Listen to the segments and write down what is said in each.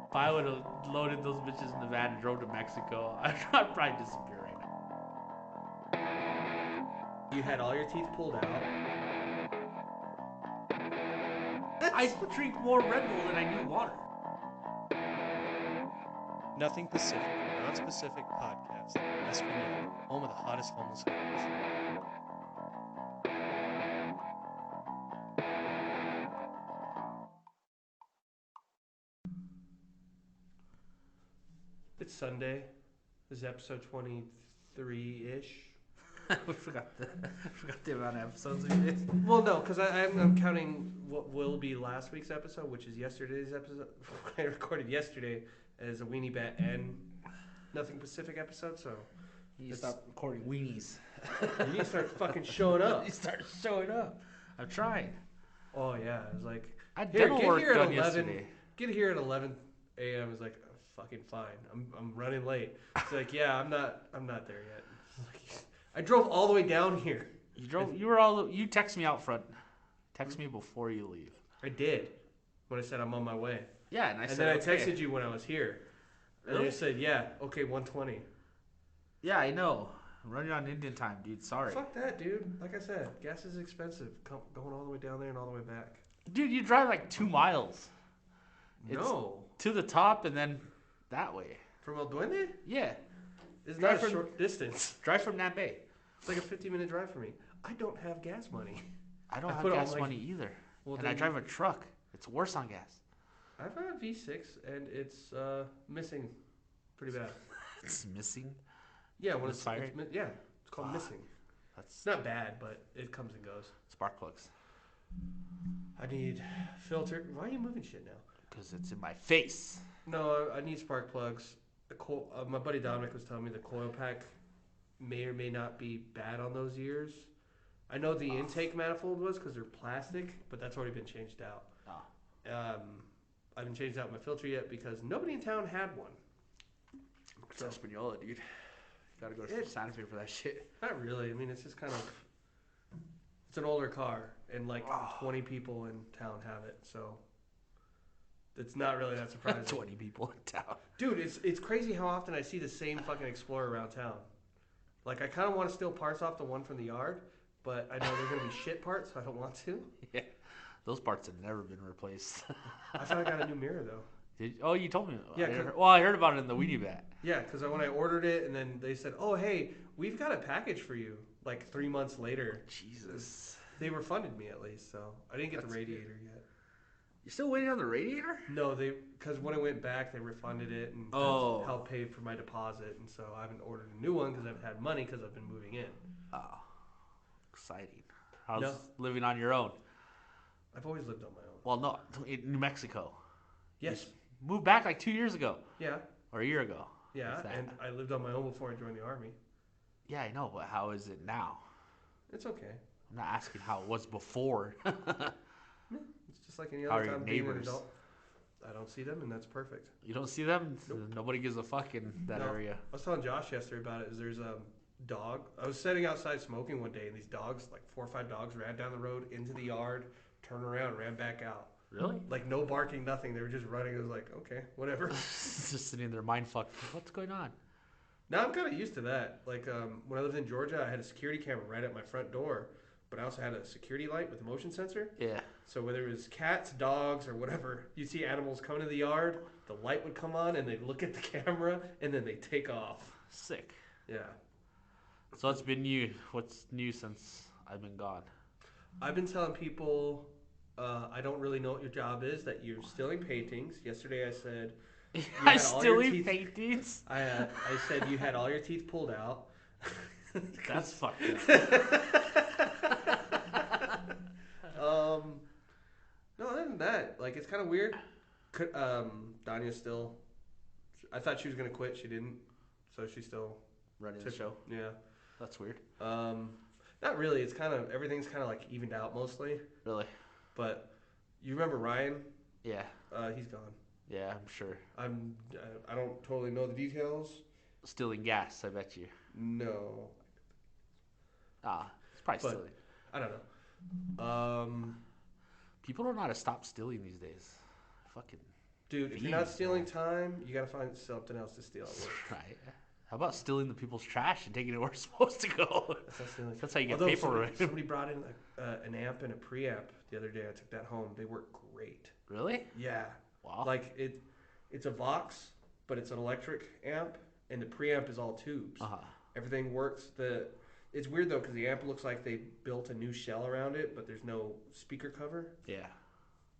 If I would have loaded those bitches in the van and drove to Mexico, I'd probably disappear right You had all your teeth pulled out. now. I drink more Red Bull than I do water. Nothing Pacific, non-specific podcast. Esplanade, home of the hottest homeless homeless. It's Sunday. This is episode 23-ish. We forgot the amount of episodes we did. Well, no, because I'm counting what will be last week's episode, which is yesterday's episode. I recorded yesterday as a Weenie Bet and Nothing Pacific episode, so You stop recording weenies. you need to start fucking showing up. You start showing up. I'm trying. Oh, yeah. It was like, I had here, dental get work here at done 11. yesterday. Get here at 11 a.m. It's like, fucking fine. I'm running late. It's like, yeah, I'm not there yet. It's like, I drove all the way down here. You text me out front. Text me before you leave. I did when I said I'm on my way. Yeah, and I And said then I okay. texted you when I was here. And Really? you said, yeah, okay, 1:20. Yeah, I know. I'm running on Indian time, dude. Sorry. Fuck that, dude. Like I said, gas is expensive. Going all the way down there and all the way back. Dude, you drive like 2 miles. No. To the top and then that way. From El Duende? Yeah. It's Drive not a from- short distance. Drive from Nambe. It's like a 15-minute drive for me. I don't have gas money. I don't I have put on, gas like- money either. Well, And I then- drive a truck. It's worse on gas. I have a V6 and it's missing pretty bad. It's missing. Yeah, when The it's fire? yeah, it's called missing. That's It's not bad, but it comes and goes. spark plugs. I need filter. Why are you moving shit now? Because it's in my face. No, I need spark plugs. My buddy Dominic was telling me the coil pack may or may not be bad on those years. I know the intake manifold was because they're plastic, but that's already been changed out. I haven't changed out my filter yet because nobody in town had one. It's Espanola, dude. You gotta go to Santa Fe for that shit. Not really. I mean, it's just kind of. It's an older car, and like 20 people in town have it, so it's not really that surprising. 20 people in town. Dude, it's crazy how often I see the same fucking Explorer around town. Like, I kind of want to steal parts off the one from the yard, but I know they're going to be shit parts, so I don't want to. Yeah. Those parts have never been replaced. I thought I got a new mirror, though. You told me. Yeah, I heard about it in the Weenie Bat. Yeah, because when I ordered it, and then they said, oh, hey, we've got a package for you, like 3 months later. Jesus. They refunded me at least, so I didn't get the radiator yet. You're still waiting on the radiator? No, because when I went back, they refunded it and helped pay for my deposit, and so I haven't ordered a new one because I haven't had money because I've been moving in. Oh, exciting. How's living on your own? I've always lived on my own. Well, no, in New Mexico. Yes. You moved back like 2 years ago. Yeah. Or a year ago. Yeah, and I lived on my own before I joined the Army. Yeah, I know, but how is it now? It's okay. I'm not asking how it was before. It's just like any How other are your time being an neighbors? adult. I don't see them, and that's perfect. You don't see them? Nope. Nobody gives a fuck in that area. I was telling Josh yesterday about it. There's a dog. I was sitting outside smoking one day, and these dogs, like 4 or 5 dogs, ran down the road into the yard, turned around, ran back out. Really? Like no barking, nothing. They were just running. It was like, okay, whatever. Just sitting there mind fucked. What's going on? Now I'm kind of used to that. Like when I lived in Georgia, I had a security camera right at my front door, but I also had a security light with a motion sensor. Yeah. So whether it was cats, dogs, or whatever, you see animals come into the yard, the light would come on, and they'd look at the camera, and then they take off. Sick. Yeah. So it's been new. What's new since I've been gone? I've been telling people I don't really know what your job is, that you're stealing paintings. Yesterday I said... I still eat paintings? I said you had all your teeth pulled out. That's fucked up. No, other than that, like, it's kind of weird. Danya's still... I thought she was going to quit. She didn't. So she's still... Running the show? Yeah. That's weird. Not really. It's kind of... Everything's kind of, like, evened out mostly. Really? But you remember Ryan? Yeah. He's gone. Yeah, I'm sure. I don't totally know the details. Stealing gas, I bet you. No. It's probably But- stealing. I don't know. People don't know how to stop stealing these days. Fucking Dude, if you're not stealing time, you gotta find something else to steal at work. Right. How about stealing the people's trash and taking it where it's supposed to go? That's not stealing. That's how you get Although paperwork. somebody brought in an amp and a preamp the other day. I took that home. They work great. Really? Yeah. Wow. Like it's a Vox, but it's an electric amp, and the preamp is all tubes. Everything works. It's weird though because the amp looks like they built a new shell around it, but there's no speaker cover. Yeah.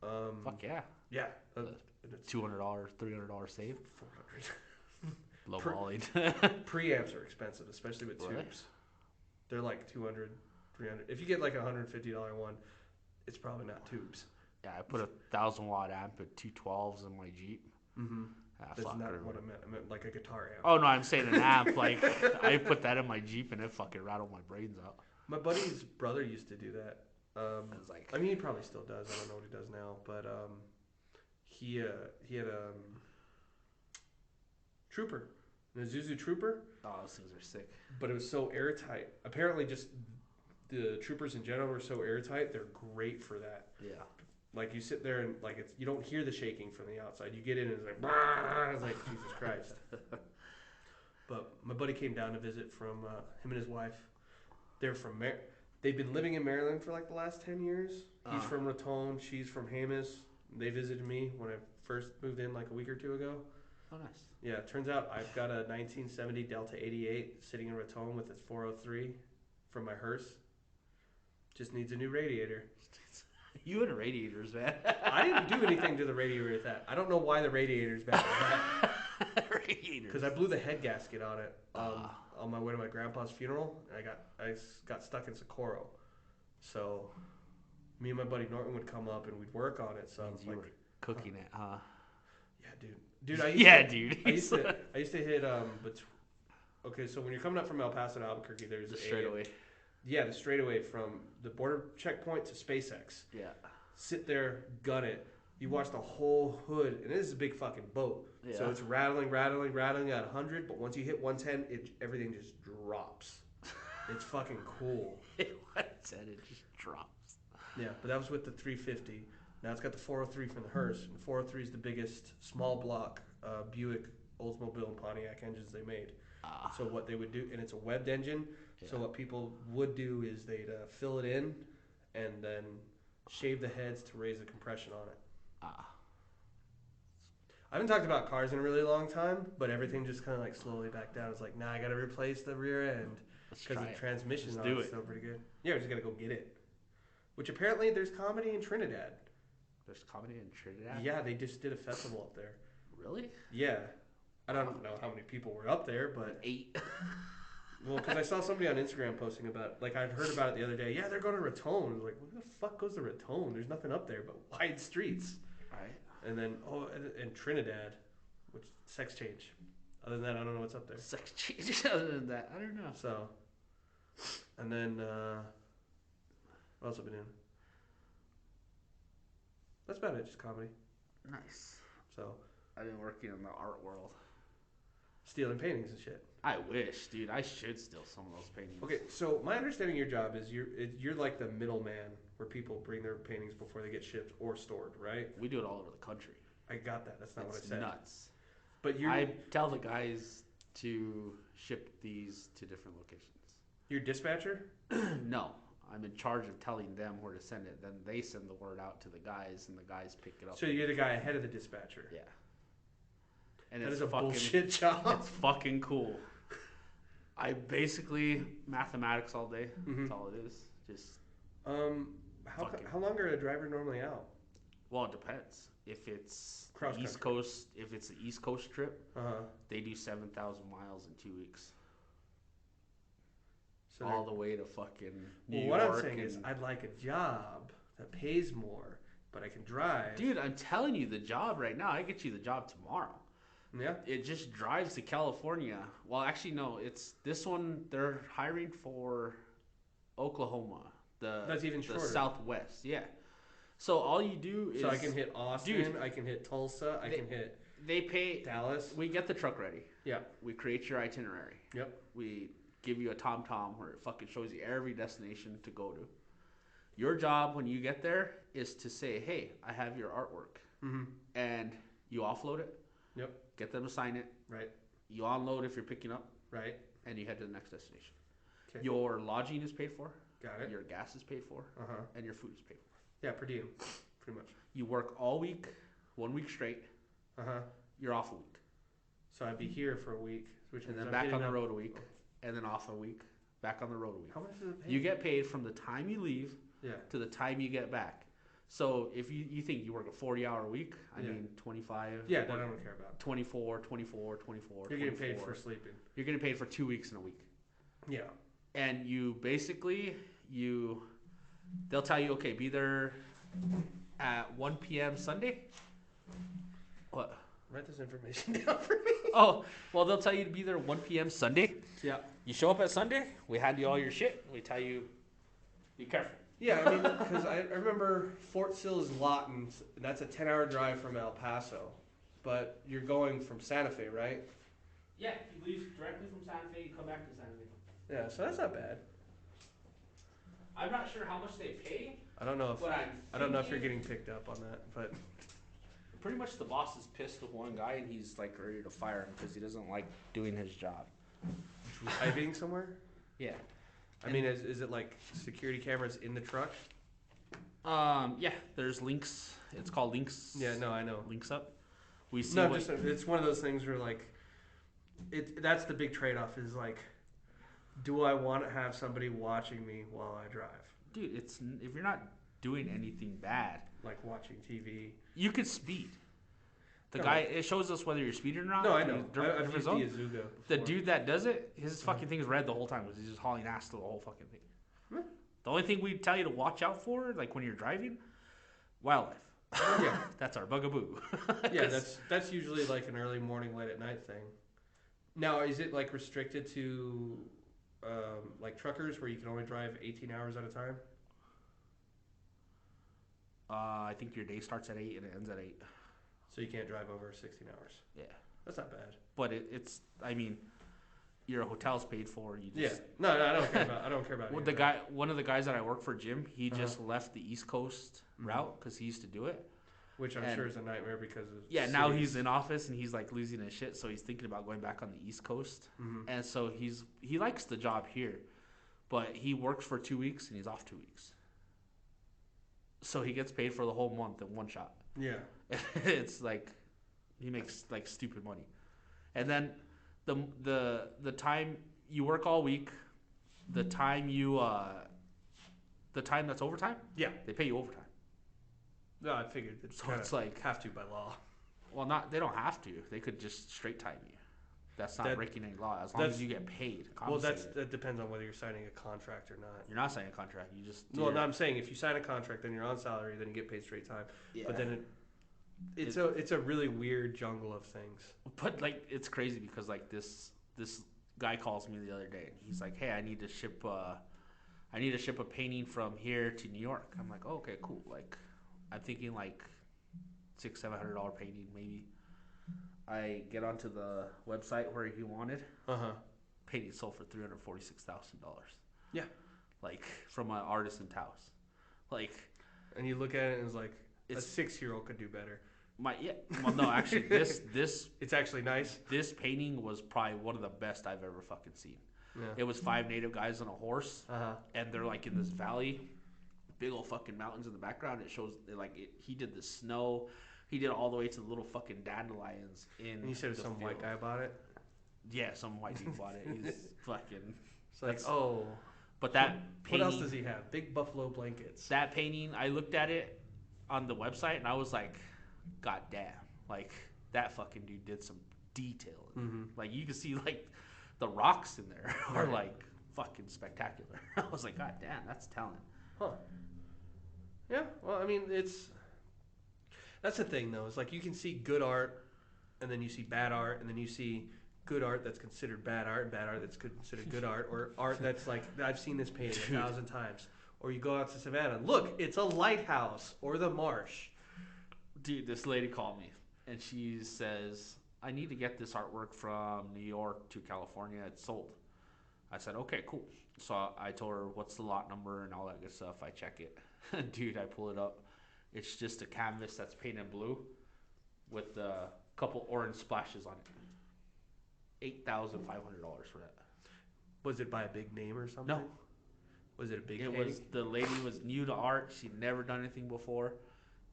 Fuck yeah. Yeah. $200, $300 save. 400. Low volleyed. Preamps are expensive, especially with tubes. Really? They're like 200, 300. If you get like a $150 one, it's probably not tubes. Yeah, I put a 1,000-watt amp at 212s in my Jeep. Mm-hmm. That's not what I meant. I meant like a guitar amp. Oh no, I'm saying an amp. Like I put that in my Jeep and it fucking rattled my brains out. My buddy's brother used to do that. Like, I mean, he probably still does. I don't know what he does now, but he had a Trooper, an Isuzu Trooper. Oh, those things are sick. But it was so airtight. Apparently, just the Troopers in general were so airtight. They're great for that. Yeah. Like you sit there and like you don't hear the shaking from the outside. You get in and it's like, brrr, it's like Jesus Christ. But my buddy came down to visit from him and his wife. They're from they've been living in Maryland for like the last 10 years. He's from Raton. She's from Hamas. They visited me when I first moved in like a week or two ago. Oh, nice. Yeah, it turns out I've got a 1970 Delta 88 sitting in Raton with its 403 from my hearse. Just needs a new radiator. You and radiators, man. I didn't do anything to the radiator with that. I don't know why the radiator's bad. Radiators. Because I blew the head gasket on it on my way to my grandpa's funeral. And I got stuck in Socorro. So me and my buddy Norton would come up and we'd work on it. So I was you were cooking it, huh? Yeah, dude. I used to hit okay, so when you're coming up from El Paso to Albuquerque, there's the straightaway. Yeah, the straightaway from the border checkpoint to SpaceX. Yeah. Sit there, gun it. You watch the whole hood, and this is a big fucking boat. Yeah. So it's rattling at 100, but once you hit 110, everything just drops. It's fucking cool. 110, it just drops. Yeah, but that was with the 350. Now it's got the 403 from the hearse, and the 403 is the biggest small block Buick, Oldsmobile, and Pontiac engines they made. So what they would do, and it's a webbed engine. Yeah. So what people would do is they'd fill it in, and then shave the heads to raise the compression on it. I haven't talked about cars in a really long time, but everything just kind of like slowly backed down. It's like, nah, I got to replace the rear end because the transmission on it's still pretty good. Yeah, we just got to go get it. Which apparently there's comedy in Trinidad. There's comedy in Trinidad? Yeah, they just did a festival up there. Really? Yeah. I don't know how many people were up there, but 8. Well, because I saw somebody on Instagram posting about, like, I'd heard about it the other day. Yeah, they're going to Raton. I was like, what the fuck goes to Raton? There's nothing up there but wide streets. Right. And then, and Trinidad, which sex change. Other than that, I don't know what's up there. Sex change. Other than that, I don't know. So, and then, what else have I been doing? That's about it, just comedy. Nice. So, I've been working in the art world. Stealing paintings and shit. I wish, dude. I should steal some of those paintings. Okay, so my understanding of your job is you're like the middleman where people bring their paintings before they get shipped or stored, right? We do it all over the country. I got that. That's not what I said. It's nuts. But I tell the guys to ship these to different locations. You're dispatcher? No. I'm in charge of telling them where to send it. Then they send the word out to the guys, and the guys pick it up. So you're the guy ahead of the dispatcher? Yeah. And that is a bullshit job. It's fucking cool. I basically mathematics all day. Mm-hmm. That's all it is. Just how long are a driver normally out? Well, it depends. If it's East Coast, if it's the East Coast trip, they do 7,000 miles in 2 weeks. So all the way to fucking New York. What I'm saying is, I'd like a job that pays more, but I can drive. Dude, I'm telling you, the job right now, I get you the job tomorrow. Yeah. It just drives to California. Well, actually, no. It's this one. They're hiring for Oklahoma. That's even shorter. The Southwest. Yeah. So all you do is. So I can hit Austin. Dude, I can hit Tulsa. I can hit. They pay Dallas. We get the truck ready. Yeah. We create your itinerary. Yep. We give you a TomTom where it fucking shows you every destination to go to. Your job when you get there is to say, "Hey, I have your artwork," and You offload it. Yep. Get them to sign it. Right. You unload if you're picking up. Right. And you head to the next destination. Okay. Your lodging is paid for. Got it. Your gas is paid for. And your food is paid for. Yeah, per diem, pretty much. You work all week, 1 week straight. You're off a week. So I'd be here for a week, which and means then back on the road a week, and then off a week, back on the road a week. How much is it paid? You get paid from the time you leave to the time you get back. So if you think you work a 40-hour week, I mean 25. Yeah, that I don't care about. 24, 24, 24. You're getting paid for sleeping. You're getting paid for 2 weeks in a week. Yeah. And you basically they'll tell you, okay, be there at 1 p.m. Sunday. What? Write this information down for me. Oh, well, they'll tell you to be there 1 p.m. Sunday. Yeah. You show up at Sunday, we hand you all your shit, we tell you, be careful. Yeah, I mean, because I remember Fort Sill is Lawton, and that's a 10-hour drive from El Paso. But you're going from Santa Fe, right? Yeah, you leave directly from Santa Fe, you come back to Santa Fe. Yeah, so that's not bad. I'm not sure how much they pay. I don't know if I don't know if you're getting picked up on that, but pretty much the boss is pissed with one guy, and he's like ready to fire him because he doesn't like doing his job. Driving somewhere? Yeah. I mean, is it like security cameras in the truck? Yeah. There's links. It's called links. Yeah, no, I know. Links up. We see. No, just it's one of those things where like, that's the big trade-off is like, do I want to have somebody watching me while I drive? Dude, if you're not doing anything bad, like watching TV, you could speed. It shows us whether you're speeding or not. No, I know. I've used the Azuga before. The dude that does it, his fucking thing is red the whole time because he's just hauling ass to the whole fucking thing. The only thing we tell you to watch out for, like when you're driving, wildlife. Yeah, that's our bugaboo. Yeah, that's usually like an early morning, late at night thing. Now, is it like restricted to like truckers where you can only drive 18 hours at a time? I think your day starts at 8 and it ends at 8. So you can't drive over 16 hours. Yeah, that's not bad. But it's I mean, your hotel's paid for. You just, no, I don't care about. I don't care about. One of the guys that I work for, Jim, he just left the East Coast route because he used to do it. Which I'm sure is a nightmare because of now he's in office and he's like losing his shit, so he's thinking about going back on the East Coast. And so he likes the job here, but he works for 2 weeks and he's off 2 weeks. So he gets paid for the whole month in one shot. Yeah. It's like he makes like stupid money. And then the time you work all week, the time that's overtime, they pay you overtime. No, I figured it's like have to by law. Well, they don't have to. They could just straight time you. That's not breaking any law as long as you get paid. Well, that depends on whether you're signing a contract or not. You're not signing a contract. You just no. I'm saying if you sign a contract, then you're on salary, then you get paid straight time. Yeah. But then it's a really weird jungle of things. But like it's crazy because like this guy calls me the other day and he's like, "Hey, I need to ship a painting from here to New York." I'm like, "Oh, okay, cool." Like I'm thinking like $600-700 painting maybe. I get onto the website where he wanted. Painting sold for $346,000. Yeah, like from an artist in Taos. Like, and you look at it and it's like a 6-year-old could do better. Well, no, actually, this it's actually nice. This painting was probably one of the best I've ever fucking seen. Yeah. It was 5 native guys on a horse, and they're like in this valley, big old fucking mountains in the background. It shows he did the snow. He did it all the way to the little fucking dandelions in. And you said some field. White guy bought it? Yeah, some white dude bought it. He's fucking. It's like, oh. But that painting. What else does he have? Big buffalo blankets. That painting, I looked at it on the website and I was like, God damn. Like, that fucking dude did some detailing. Like, you can see, like, the rocks in there are, like, fucking spectacular. I was like, God damn, that's talent. Huh. Yeah, well, I mean, that's the thing, though. It's like you can see good art, and then you see bad art, and then you see good art that's considered bad art, and bad art that's considered good art, or art that's like, I've seen this painting 1,000 times. Or you go out to Savannah, look, it's a lighthouse, or the marsh. Dude, this lady called me, and she says, I need to get this artwork from New York to California. It's sold. I said, okay, cool. So I told her, what's the lot number and all that good stuff. I check it. Dude, I pull it up. It's just a canvas that's painted blue with the couple orange splashes on it. $8,500 for that. Was it by a big name or something? No. Was it a big It painting? was the lady was new to art. She'd never done anything before.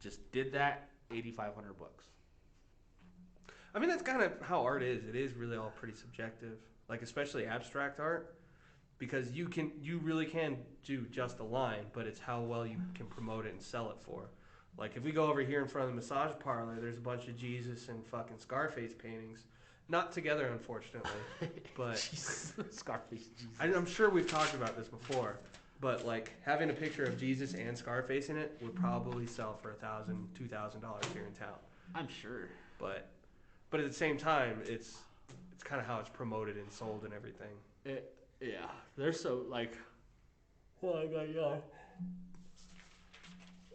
Just did that. $8,500. I mean, that's kind of how art is. It is really all pretty subjective, like especially abstract art, because you really can do just a line, but it's how well you can promote it and sell it for. Like if we go over here in front of the massage parlor, there's a bunch of Jesus and fucking Scarface paintings, not together unfortunately, but Scarface Jesus. I'm sure we've talked about this before. But like having a picture of Jesus and Scarface in it would probably sell for $1,000, $2,000 here in town. I'm sure. But at the same time, it's kind of how it's promoted and sold and everything. Yeah, there's so like, oh my god,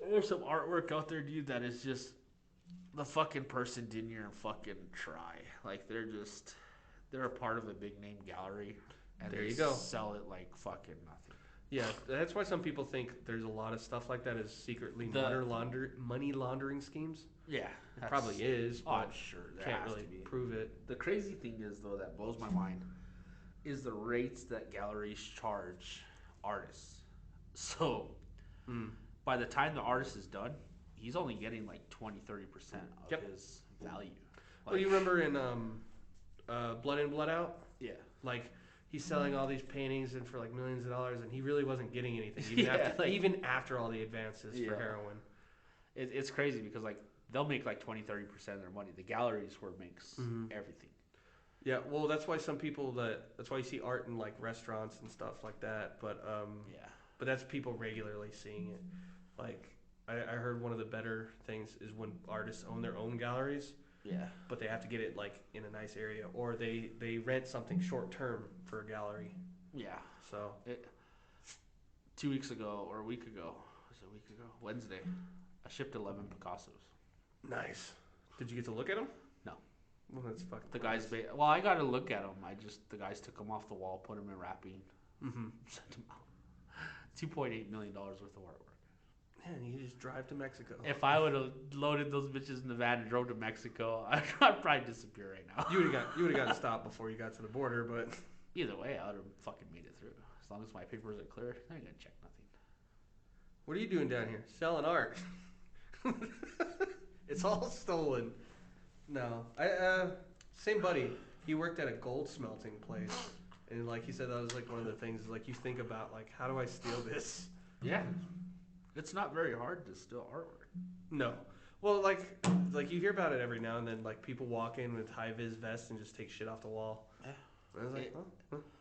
there's some artwork out there, dude, that is just the fucking person didn't even fucking try. Like they're a part of a big name gallery, and There they you go. sell it like fucking nothing. Yeah, that's why some people think there's a lot of stuff like that is secretly money laundering schemes. Yeah, It probably is, Oh, but I'm sure there can't has really to be. prove it. The crazy thing is, though, that blows my mind, is the rates that galleries charge artists. So, by the time the artist is done, he's only getting like 20-30% of his value. Well, you remember in Blood In, Blood Out? Yeah. Like, he's selling all these paintings and for like millions of dollars, and he really wasn't getting anything, even after all the advances for heroin. It's crazy because, like, they'll make like 20-30% of their money. The galleries where it makes everything. Yeah, well, that's why some people that's why you see art in like restaurants and stuff like that. But but that's people regularly seeing it. Like I heard one of the better things is when artists own their own galleries. Yeah. But they have to get it like in a nice area, or they rent something short term for a gallery. Yeah. So 2 weeks ago or a week ago, was it a week ago? Wednesday, I shipped 11 Picassos. Nice. Did you get to look at them? No. Well, that's fucking. The guys, well, I got to look at them. The guys took them off the wall, put them in wrapping, sent them out. $2.8 million worth of artwork. Man, you just drive to Mexico. If I would have loaded those bitches in the van and drove to Mexico, I'd probably disappear right now. You would have gotten stopped before you got to the border, but either way, I would have fucking made it through. As long as my papers are clear, I ain't gonna check nothing. What are you doing down here? Selling art. It's all stolen. No, same buddy. He worked at a gold smelting place, and like he said, that was like one of the things. Like you think about, like, how do I steal this? Yeah, it's not very hard to steal artwork. No, well, like you hear about it every now and then. Like people walk in with high vis vests and just take shit off the wall. Yeah, and I was like,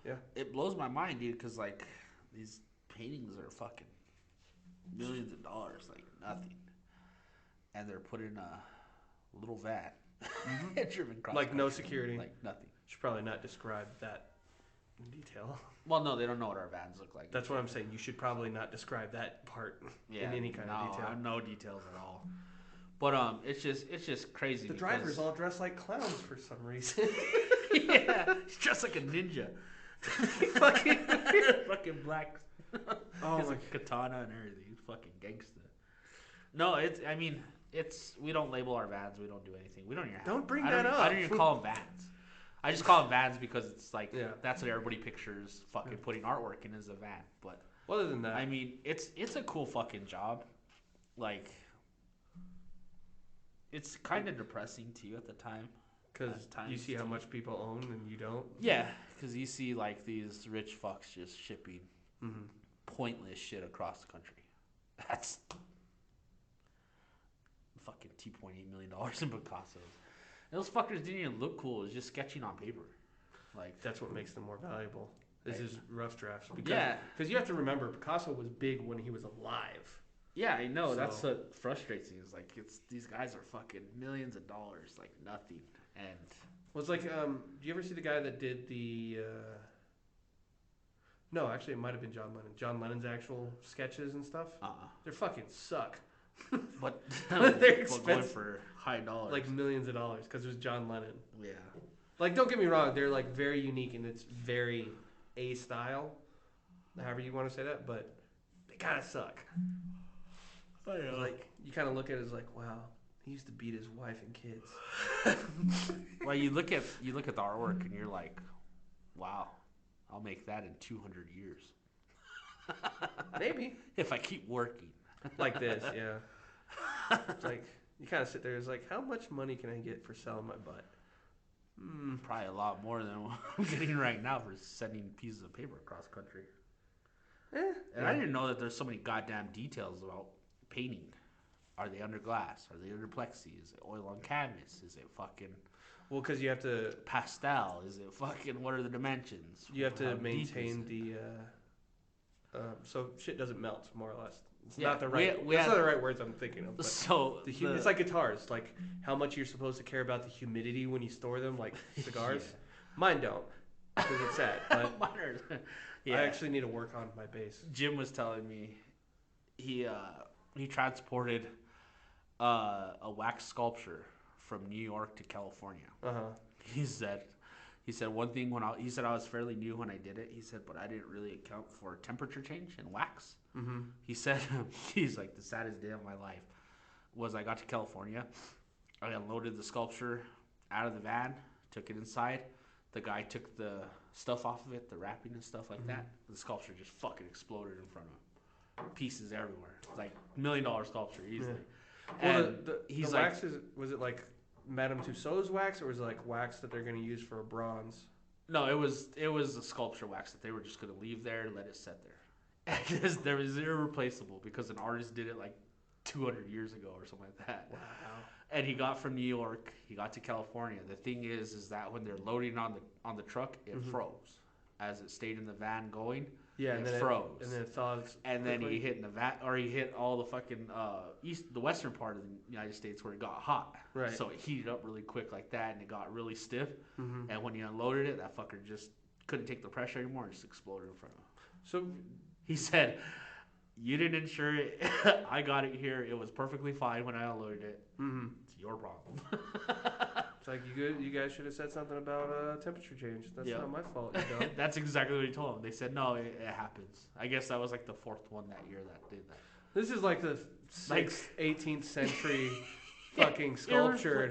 yeah. It blows my mind, dude, because like these paintings are fucking millions of dollars, like nothing, and they're put in a little van. Driven across like no country. security, like nothing. Should probably not describe that in detail. Well, no, they don't know what our vans look like. That's what I'm saying. You should probably not describe that part in any kind of detail. No details at all. But it's just crazy. The drivers all dress like clowns for some reason. Yeah, he's dressed like a ninja. fucking black. Oh, he has a katana and everything. He's fucking gangster. No, we don't label our vans. We don't do anything. We don't even. Don't bring that up. I don't even call them vans. I just call them vans because it's like that's what everybody pictures. Fucking putting artwork in is a van. But other than that, I mean, it's a cool fucking job. Like, it's kind of depressing to you at the time. Because you see how much people own and you don't. Yeah, because you see like these rich fucks just shipping pointless shit across the country. That's fucking $2.8 million in Picassos. And those fuckers didn't even look cool. It was just sketching on paper. Like, that's what makes them more valuable. This is rough drafts. Yeah, because you have to remember, Picasso was big when he was alive. Yeah, I know. So, that's what frustrates me. Is like these guys are fucking millions of dollars, like nothing. And well, it's like, do you ever see the guy that did the? No, actually, it might have been John Lennon. John Lennon's actual sketches and stuff. They're fucking suck. But they're expensive. Going for high dollars, like millions of dollars, because it was John Lennon. Yeah. Like, don't get me wrong, they're like very unique and it's very A style, however you want to say that, but they kind of suck. I know. Like, you kind of look at it as like, wow, He used to beat his wife and kids. Well, you look at the artwork and you're like, wow, I'll make that in 200 years. Maybe. If I keep working. Like this, yeah. It's like, you kind of sit there, it's like, how much money can I get for selling my butt? Probably a lot more than what I'm getting right now for sending pieces of paper across country. And I didn't know that there's so many goddamn details about painting. Are they under glass? Are they under plexi? Is it oil on canvas? Is it fucking... Well, because you have to... Pastel? Is it fucking... What are the dimensions? You have to How deep maintain is it? so shit doesn't melt, more or less. It's Yeah, not the right... That's not the right words I'm thinking of. But So... it's like guitars. Like, how much you're supposed to care about the humidity when you store them, like cigars. Yeah. Mine don't, because it's sad. But Mine are- yeah. I actually need to work on my bass. Jim was telling me he transported a wax sculpture from New York to California. Uh-huh. He said one thing he said I was fairly new when I did it. He said, but I didn't really account for temperature change in wax. Mm-hmm. He said he's like, the saddest day of my life was I got to California. I unloaded the sculpture out of the van, took it inside. The guy took the stuff off of it, the wrapping and stuff like that. The sculpture just fucking exploded in front of him. Pieces everywhere. Like $1 million sculpture easily. Yeah. And Well, he's the like, wax was it like Madame Tussauds wax, or was it like wax that they're going to use for a bronze? no, it was a sculpture wax that they were just gonna leave there and let it sit there. And there was irreplaceable because an artist did it like 200 years ago or something like that. Wow. And he got from New York, he got to California. The thing is that when they're loading on the truck, it froze. As it stayed in the van going, Yeah, it and then froze. and then it thaws. And then quickly. he hit in the he hit all the fucking the western part of the United States where it got hot. Right. So it heated up really quick like that, and it got really stiff. Mm-hmm. And when he unloaded it, that fucker just couldn't take the pressure anymore. It just exploded in front of him. So He said, "You didn't insure it. I got it here. It was perfectly fine when I unloaded it. It's your problem." it's like you guys should have said something about temperature change. That's Yeah. not my fault. You know? That's exactly what he told him. They said, "No, it happens." I guess that was like the fourth one that year that did that. This is like the Like- 18th century fucking sculpture.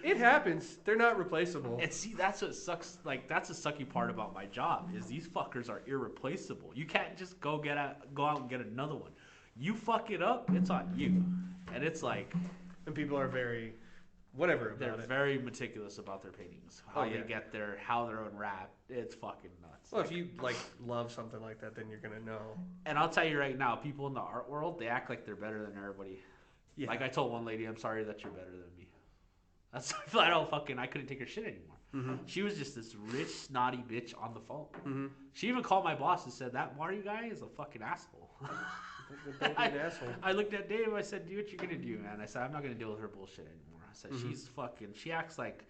It happens. They're not replaceable. And see, that's what sucks. Like, that's the sucky part about my job is these fuckers are irreplaceable. You can't just go out and get another one. You fuck it up, it's on you. And it's like And people are very whatever they're about it. very meticulous about their paintings, how Oh, yeah. they get there, how they're unwrapped. It's fucking nuts. Well, if you like love something like that, then you're gonna know. And I'll tell you right now, people in the art world, they act like they're better than everybody. Yeah. Like I told one lady, I'm sorry that you're better than me. That's flat out fucking. I couldn't take her shit anymore. Mm-hmm. She was just this rich, snotty bitch on the phone. Mm-hmm. She even called my boss and said, that Marty guy is a fucking asshole. Don't be an asshole. I looked at Dave, I said, do what you're going to do, man. I said, I'm not going to deal with her bullshit anymore. I said, she acts like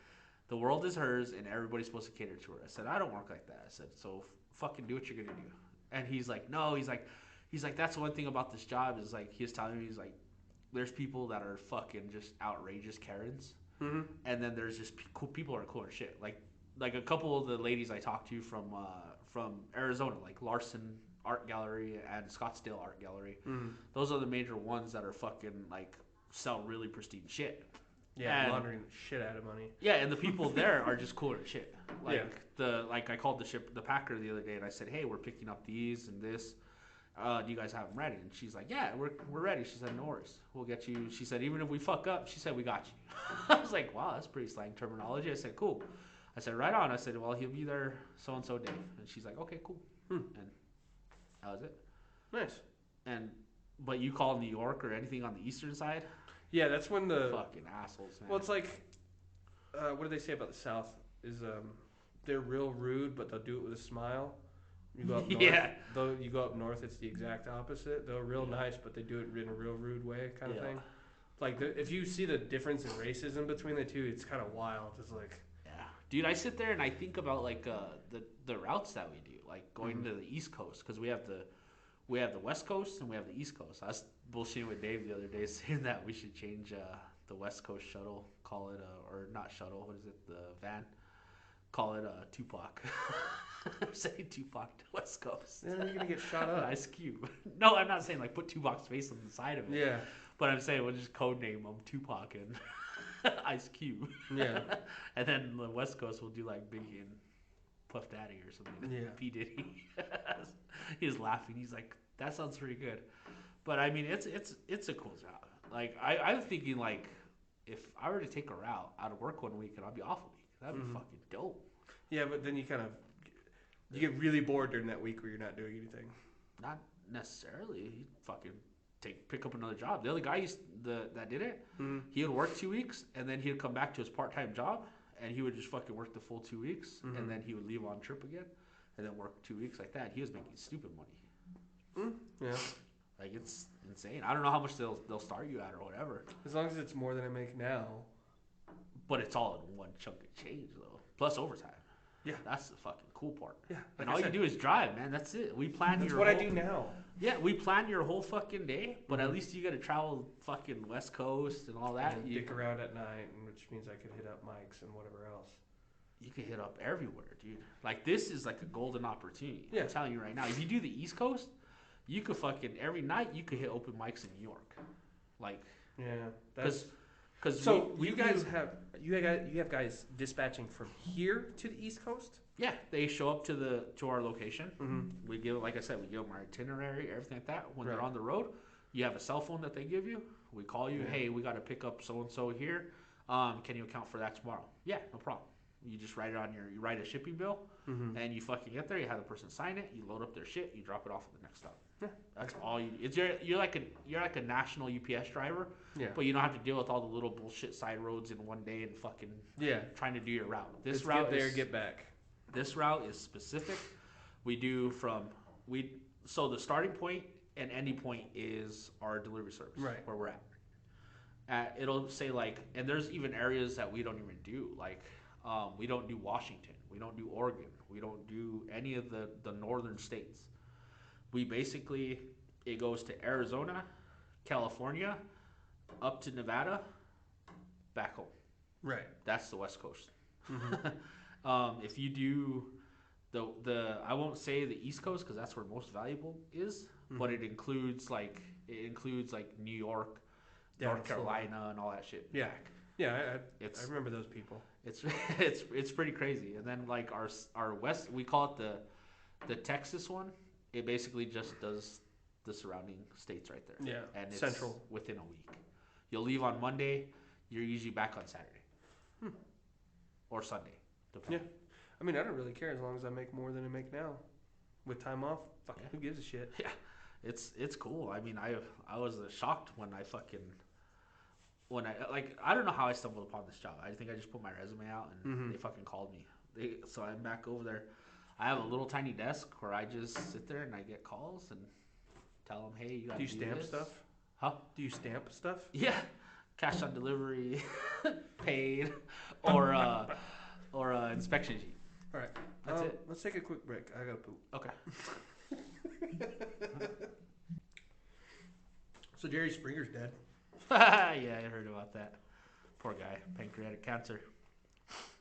the world is hers and everybody's supposed to cater to her. I said, I don't work like that. I said, so fucking do what you're going to do. And he's like, no, he's like, that's one thing about this job is like, he was telling me, he's like, there's people that are fucking just outrageous Karens. Mm-hmm. And then there's just cool people are cool as shit. Like a couple of the ladies I talked to from Arizona, like Larson Art Gallery and Scottsdale Art Gallery. Mm-hmm. Those are the major ones that are fucking like sell really pristine shit. Yeah, And- laundering the shit out of money. Yeah, and the people there are just cooler as shit. Like Yeah. I called the packer the other day and I said, hey, we're picking up these and this. Do you guys have them ready? And she's like, yeah, we're ready. She said, no worries. We'll get you. She said, even if we fuck up, she said, we got you. I was like, wow, that's pretty slang terminology. I said, cool. I said, right on. I said, well, he'll be there so-and-so day. And she's like, okay, cool. And that was it. Nice. But you call New York or anything on the eastern side? Yeah, that's when the Fucking assholes, man. well, it's like what do they say about the South? Is they're real rude, but they'll do it with a smile. You go up north, Yeah. though you go up north, it's the exact opposite. They're real nice, but they do it in a real rude way, kind of Yeah. thing. Like if you see the difference in racism between the two, it's kind of wild. It's like Yeah, dude, I sit there and I think about like the routes that we do, like going to the East Coast, because we have the West Coast and we have the East Coast. I was bullshitting with Dave the other day saying that we should change the West Coast shuttle, call it or not shuttle, what is it, the van, call it Tupac. I'm saying Tupac to West Coast. then you're gonna get shot up. Ice Cube. No, I'm not saying like put Tupac's face on the side of it. Yeah. But I'm saying we'll just codename him Tupac and Ice Cube. Yeah. And then the West Coast will do like Biggie and Puff Daddy or something. Yeah. P Diddy. He's laughing. He's like, that sounds pretty good. But I mean, it's a cool job. Like I'm thinking like, if I were to take a route out of work one week and I'll be off a week, that'd be fucking dope. Yeah, but then you get really bored during that week where you're not doing anything. Not necessarily. He'd fucking pick up another job. The other guy that did it, he would work 2 weeks and then he'd come back to his part-time job and he would just fucking work the full 2 weeks and then he would leave on trip again and then work 2 weeks like that. He was making stupid money. Yeah. Like it's insane. I don't know how much they'll start you at or whatever. As long as it's more than I make now. But it's all in one chunk of change though. Plus overtime. Yeah. That's the fucking cool part. Yeah. And all you do is drive, man. That's it. We plan That's your what whole, I do now. Yeah, we plan your whole fucking day, but at least you got to travel fucking West Coast and all that. And You dick around at night, which means I could hit up mics and whatever else. You can hit up everywhere, dude. Like this is like a golden opportunity. Yeah. I'm telling you right now. If you do the East Coast, you could fucking every night you could hit open mics in New York, like Yeah, that's because so. You have guys dispatching from here to the East Coast. Yeah, they show up to our location. Mm-hmm. We give, like I said, we give them our itinerary, everything like that. When they're Right. on the road, you have a cell phone that they give you. We call you, hey, we got to pick up so and so here. Can you account for that tomorrow? Yeah, no problem. You just write it on you write a shipping bill, and you fucking get there. You have the person sign it. You load up their shit. You drop it off at the next stop. Yeah, that's all you. You're like a national UPS driver. Yeah, but you don't have to deal with all the little bullshit side roads in one day and fucking trying to do your route. This route get there, get back. This route is specific. We do so the starting point and ending point is our delivery service, right, where we're at. It'll say like, and there's even areas that we don't even do. Like, we don't do Washington, we don't do Oregon, we don't do any of the northern states. We basically, it goes to Arizona, California, up to Nevada, back home. Right. That's the West Coast. If you do I won't say the East Coast because that's where most valuable is, but it includes like New York, North Carolina, and all that shit. Yeah, yeah. I remember those people. It's pretty crazy. And then like our west, we call it the Texas one. It basically just does the surrounding states right there. Yeah, and it's central within a week. You'll leave on Monday. You're usually back on Saturday or Sunday. Depending. Yeah. I mean, I don't really care as long as I make more than I make now. With time off, who gives a shit? Yeah, it's cool. I mean, I was shocked when I don't know how I stumbled upon this job. I think I just put my resume out and they fucking called me. So I'm back over there. I have a little tiny desk where I just sit there and I get calls and tell them, hey, you got to do stamp this. stuff? Huh? Do you stamp stuff? Yeah, cash on delivery, paid, or inspection sheet. All right, that's it. Let's take a quick break. I gotta poop. Okay. So Jerry Springer's dead. Yeah, I heard about that. Poor guy, pancreatic cancer.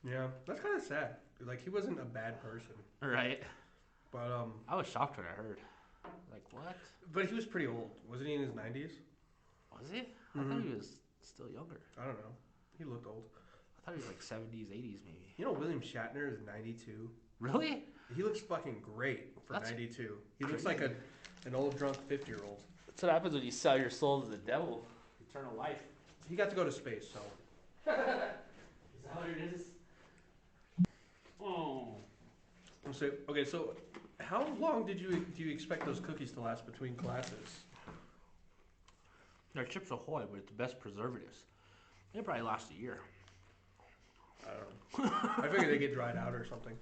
Yeah, that's kind of sad. Like, he wasn't a bad person. Right. But I was shocked when I heard. Like, what? But he was pretty old. Wasn't he in his 90s? Was he? I thought he was still younger. I don't know. He looked old. I thought he was like 70s, 80s maybe. You know, William Shatner is 92. Really? He looks fucking great for 92. He looks crazy. like an old drunk 50-year-old. That's what happens when you sell your soul to the devil. Eternal life. He got to go to space, so. Is that what it is? Oh. So, okay, so how long do you expect those cookies to last between classes? They're Chips Ahoy with the best preservatives. They probably last a year. I don't know. I figure they get dried out or something.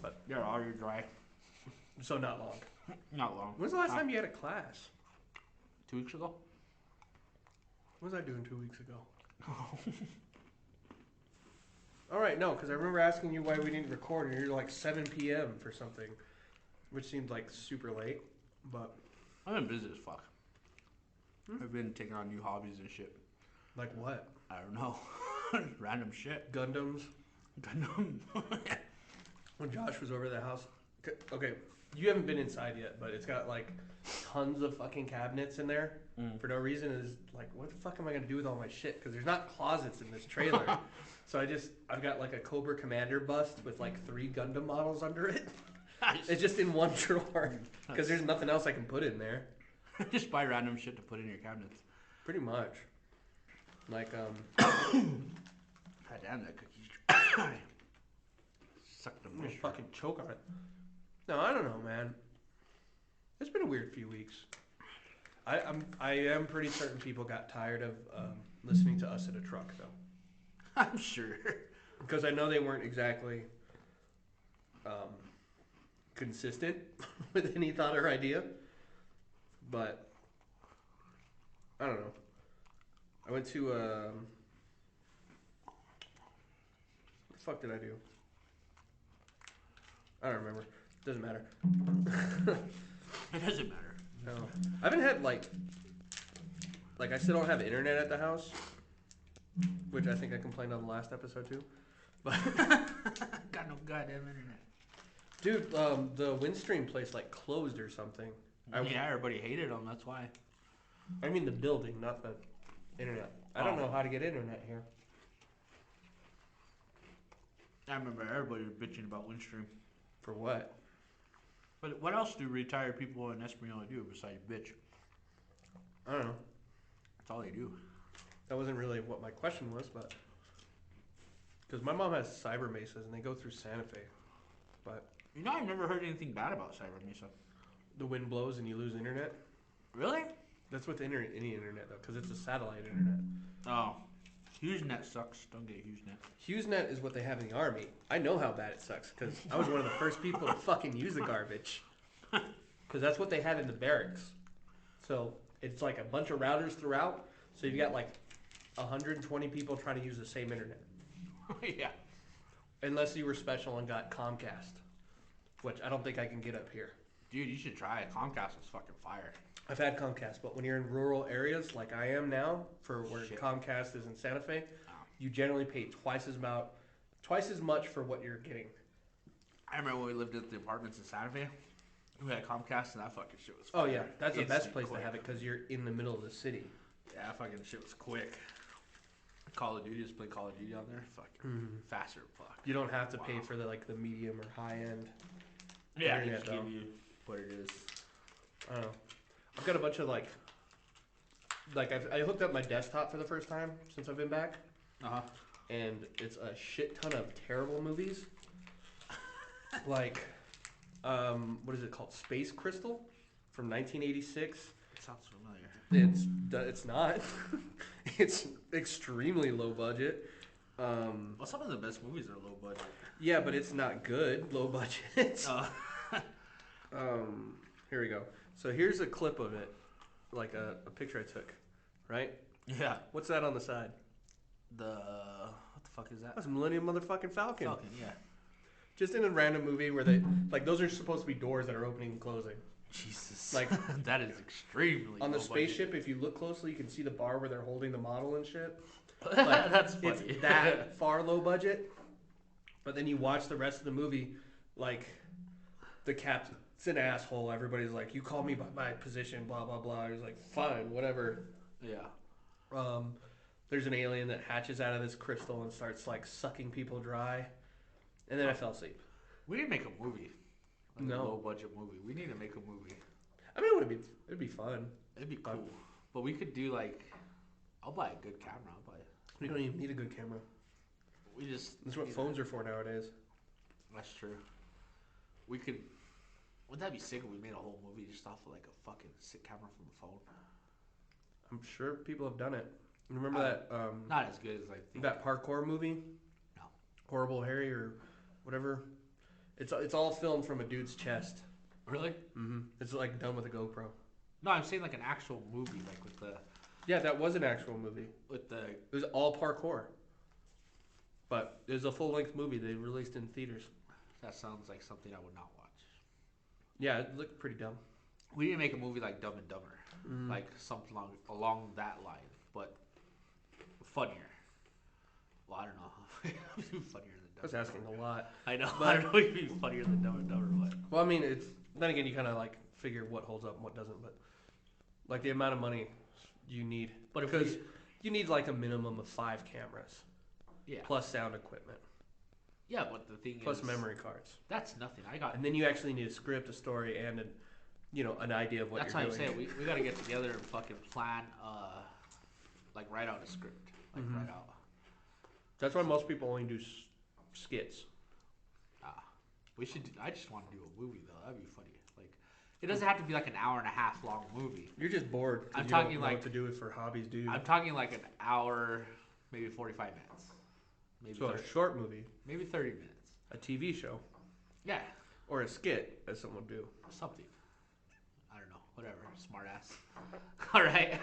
But they're already dry. So not long. Not long. When's the last time you had a class? 2 weeks ago? What was I doing 2 weeks ago? All right, no, because I remember asking you why we didn't record, and you're like 7 p.m. for something, which seemed like super late, but... I've been busy as fuck. I've been taking on new hobbies and shit. Like what? I don't know. Random shit. Gundams? Gundam. When Josh was over at the house... Okay, you haven't been inside yet, but it's got like tons of fucking cabinets in there for no reason. Is like, what the fuck am I gonna do with all my shit? Because there's not closets in this trailer. So I've got like a Cobra Commander bust with like 3 Gundam models under it. It's just in one drawer because there's nothing else I can put in there. Just buy random shit to put in your cabinets. Pretty much. Like God damn that cookie. Suck the I'm gonna moisture. fucking choke on it. No, I don't know, man. It's been a weird few weeks. I am pretty certain people got tired of listening to us in a truck, though. I'm sure. Because I know they weren't exactly consistent with any thought or idea. But I don't know. I went to what the fuck did I do? I don't remember. Doesn't matter. It doesn't matter. No. I haven't had like I still don't have internet at the house, which I think I complained on the last episode too. But Got no goddamn internet. dude, the Windstream place like closed or something. Yeah, everybody hated them. That's why. I mean the building, not the internet. I don't know how to get internet here. I remember everybody was bitching about Windstream. For what? But what else do retired people in Espanola do besides bitch? I don't know. That's all they do. That wasn't really what my question was, but because my mom has cyber mesas and they go through Santa Fe, but You know, I've never heard anything bad about Cyber Mesa. the wind blows and you lose internet. Really? That's with any internet though, because it's a satellite internet. Oh. HughesNet sucks. Don't get HughesNet. HughesNet is what they have in the army. I know how bad it sucks because I was one of the first people to fucking use the garbage. Because that's what they had in the barracks. So it's like a bunch of routers throughout. So you've got like 120 people trying to use the same internet. Yeah. Unless you were special and got Comcast, which I don't think I can get up here. Dude, you should try it. Comcast is fucking fire. I've had Comcast, but when you're in rural areas like I am now, for where Shit. Comcast is in Santa Fe, Oh. you generally pay twice as much for what you're getting. I remember when we lived at the apartments in Santa Fe. We had Comcast and that fucking shit was Oh fire. yeah, that's the best Instant place quick. to have it because you're in the middle of the city. Yeah, that fucking shit was quick. Call of Duty, just play Call of Duty on there. Fucking faster than fuck. You don't have to pay Wow. for the medium or high end. Yeah, they internet, just give though. you what it is. I don't know. I've got a bunch of like I hooked up my desktop for the first time since I've been back, Uh-huh. and it's a shit ton of terrible movies. Like, what is it called? Space Crystal from 1986. It sounds familiar. It's not. It's extremely low budget. Well, some of the best movies are low budget. Yeah, but it's not good. Low budget. Here we go. So here's a clip of it, like a picture I took, right? Yeah. What's that on the side? What the fuck is that? That's Millennium motherfucking Falcon. Falcon, yeah. Just in a random movie where they those are supposed to be doors that are opening and closing. Jesus. Like that is extremely on the low spaceship, if you look closely, you can see the bar where they're holding the model and shit. budget. Like, That's funny. it's that far low budget. But then you watch the rest of the movie, like the captain's an asshole. Everybody's like, "You call me by my position," blah blah blah. He's like, "Fine, whatever." Yeah. There's an alien that hatches out of this crystal and starts like sucking people dry, and then I fell asleep. We need to make a movie. Like No. a low budget movie. We need to make a movie. I mean, it'd be fun. It'd be cool. But we could do like, I'll buy a good camera. I'll buy it. We don't even need a good camera. We just. That's what phones are for nowadays. That's true. We could. Would that be sick if we made a whole movie just off of like a fucking sick camera from the phone? I'm sure people have done it. Remember that Not as good as I think. that parkour movie? No. Horrible Harry or whatever. It's all filmed from a dude's chest. Really? Mm-hmm. It's like done with a GoPro. No, I'm saying like an actual movie, like with the Yeah, that was an actual movie. with the. It was all parkour. But it was a full-length movie they released in theaters. That sounds like something I would not watch. Yeah, it looked pretty dumb. We need to make a movie like Dumb and Dumber, like something along that line, but funnier. Well, I don't know. It'd be funnier than I was Dumb. asking a lot. I know. But- I don't know. It'd be funnier than Dumb and Dumber, but Well, I mean, then again, you kind of like figure what holds up and what doesn't. But like the amount of money you need, But if because you need like a minimum of 5 cameras, yeah, plus sound equipment, yeah, but the thing plus is, memory cards, that's nothing. I got. and then you actually need a script, a story, and an idea of what That's you're how I'm doing. saying we got to get together and fucking plan, like write out a script, like Mhm. write out. That's why most people only do skits. We should. I just want to do a movie though. That'd be funny. Like, it doesn't have to be like an hour and a half long movie. You're just bored. 'Cause I'm you talking don't know like- what to do it for hobbies, do you? I'm talking like an hour, maybe 45 minutes, maybe So a 30, short movie, maybe 30 minutes. a TV show, Yeah, or a skit, as someone would do. something. I don't know. Whatever. Smart ass. All right.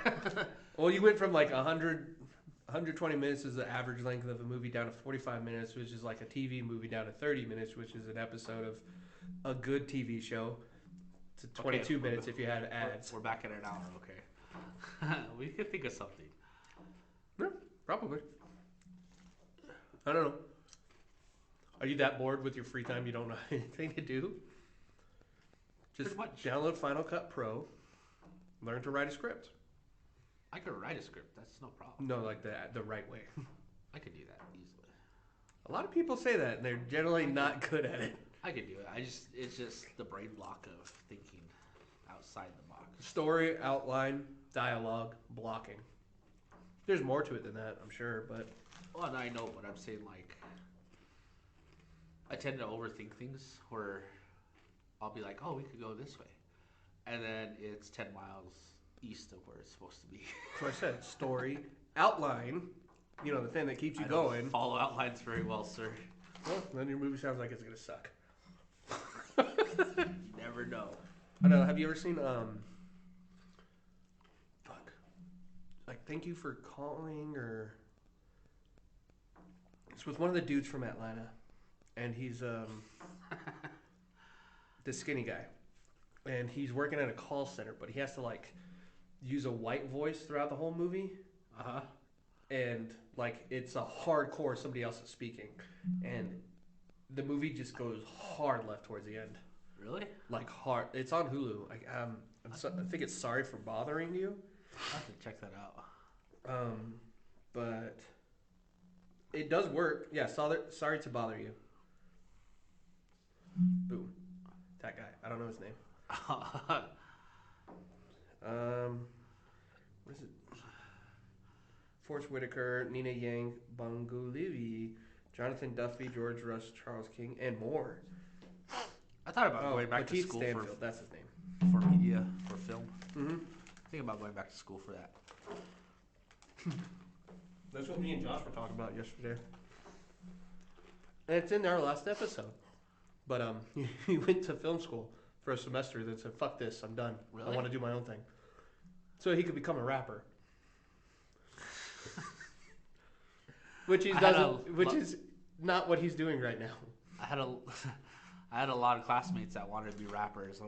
Well, you went from like 120 minutes is the average length of a movie down to 45 minutes, which is like a TV movie, down to 30 minutes, which is an episode of a good TV show, to 22 Okay, minutes if you had ads. We're back at an hour. Okay. We could think of something. Yeah, probably. I don't know. Are you that bored with your free time you don't know anything to do? Just Pretty much. download Final Cut Pro, learn to write a script. I could write a script. That's no problem. No, like the right way. I could do that easily. A lot of people say that, and they're generally not good at it. I could do it. It's just the brain block of thinking outside the box. Story, outline, dialogue, blocking. There's more to it than that, I'm sure, but Well, and I know, but I'm saying like I tend to overthink things where I'll be like, oh, we could go this way, and then it's 10 miles east of where it's supposed to be. that's what I said. Story, outline, the thing that keeps you I don't going. follow outlines very well, sir. Well, then your movie sounds like it's gonna suck. You never know. I know. Have you ever seen like Thank You for Calling, or it's with one of the dudes from Atlanta, and he's the skinny guy, and he's working at a call center, but he has to like use a white voice throughout the whole movie, and like it's a hardcore somebody else is speaking, and the movie just goes hard left towards the end. Really? Like hard. It's on Hulu. I think it's Sorry for Bothering You. I have to check that out. But it does work. Yeah, Sorry to Bother You. Boom. That guy. I don't know his name. What is it? Forrest Whitaker, Nina Yang, Bungu Levy, Jonathan Duffy, George Rush, Charles King, and more. I thought about going back to Lakeith school Stanfield, that's his name. for media, for film. Mm-hmm. Think about going back to school for that. That's what me and Josh were talking about yesterday. And it's in our last episode. But he went to film school for a semester, then said, fuck this, I'm done. Really? I want to do my own thing. So he could become a rapper. Which is not what he's doing right now. I had a lot of classmates that wanted to be rappers.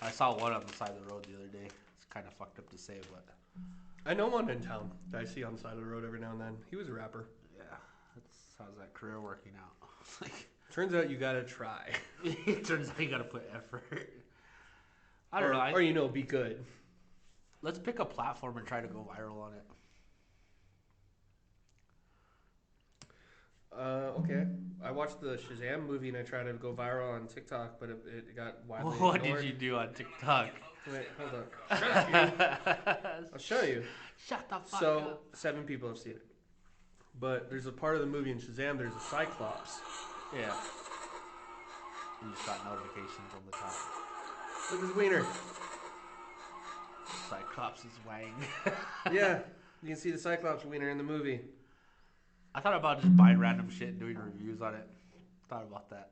I saw one on the side of the road the other day. It's kind of fucked up to say, but I know one in town that I see on the side of the road every now and then. He was a rapper. yeah, how's that career working out? Like, Turns out you gotta try. it turns out you gotta put effort. I don't know. Or be good. Let's pick a platform and try to go viral on it. Okay. I watched the Shazam movie and I tried to go viral on TikTok, but it got widely What ignored. did you do on TikTok? Wait, hold on. I'll show you. Shut the fuck So, up. 7 people have seen it. But there's a part of the movie in Shazam, there's a Cyclops. Yeah. You just got notifications on the top. Look at his wiener. Cyclops is wang. Yeah, you can see the Cyclops wiener in the movie. I thought about just buying random shit and doing reviews on it. Thought about that.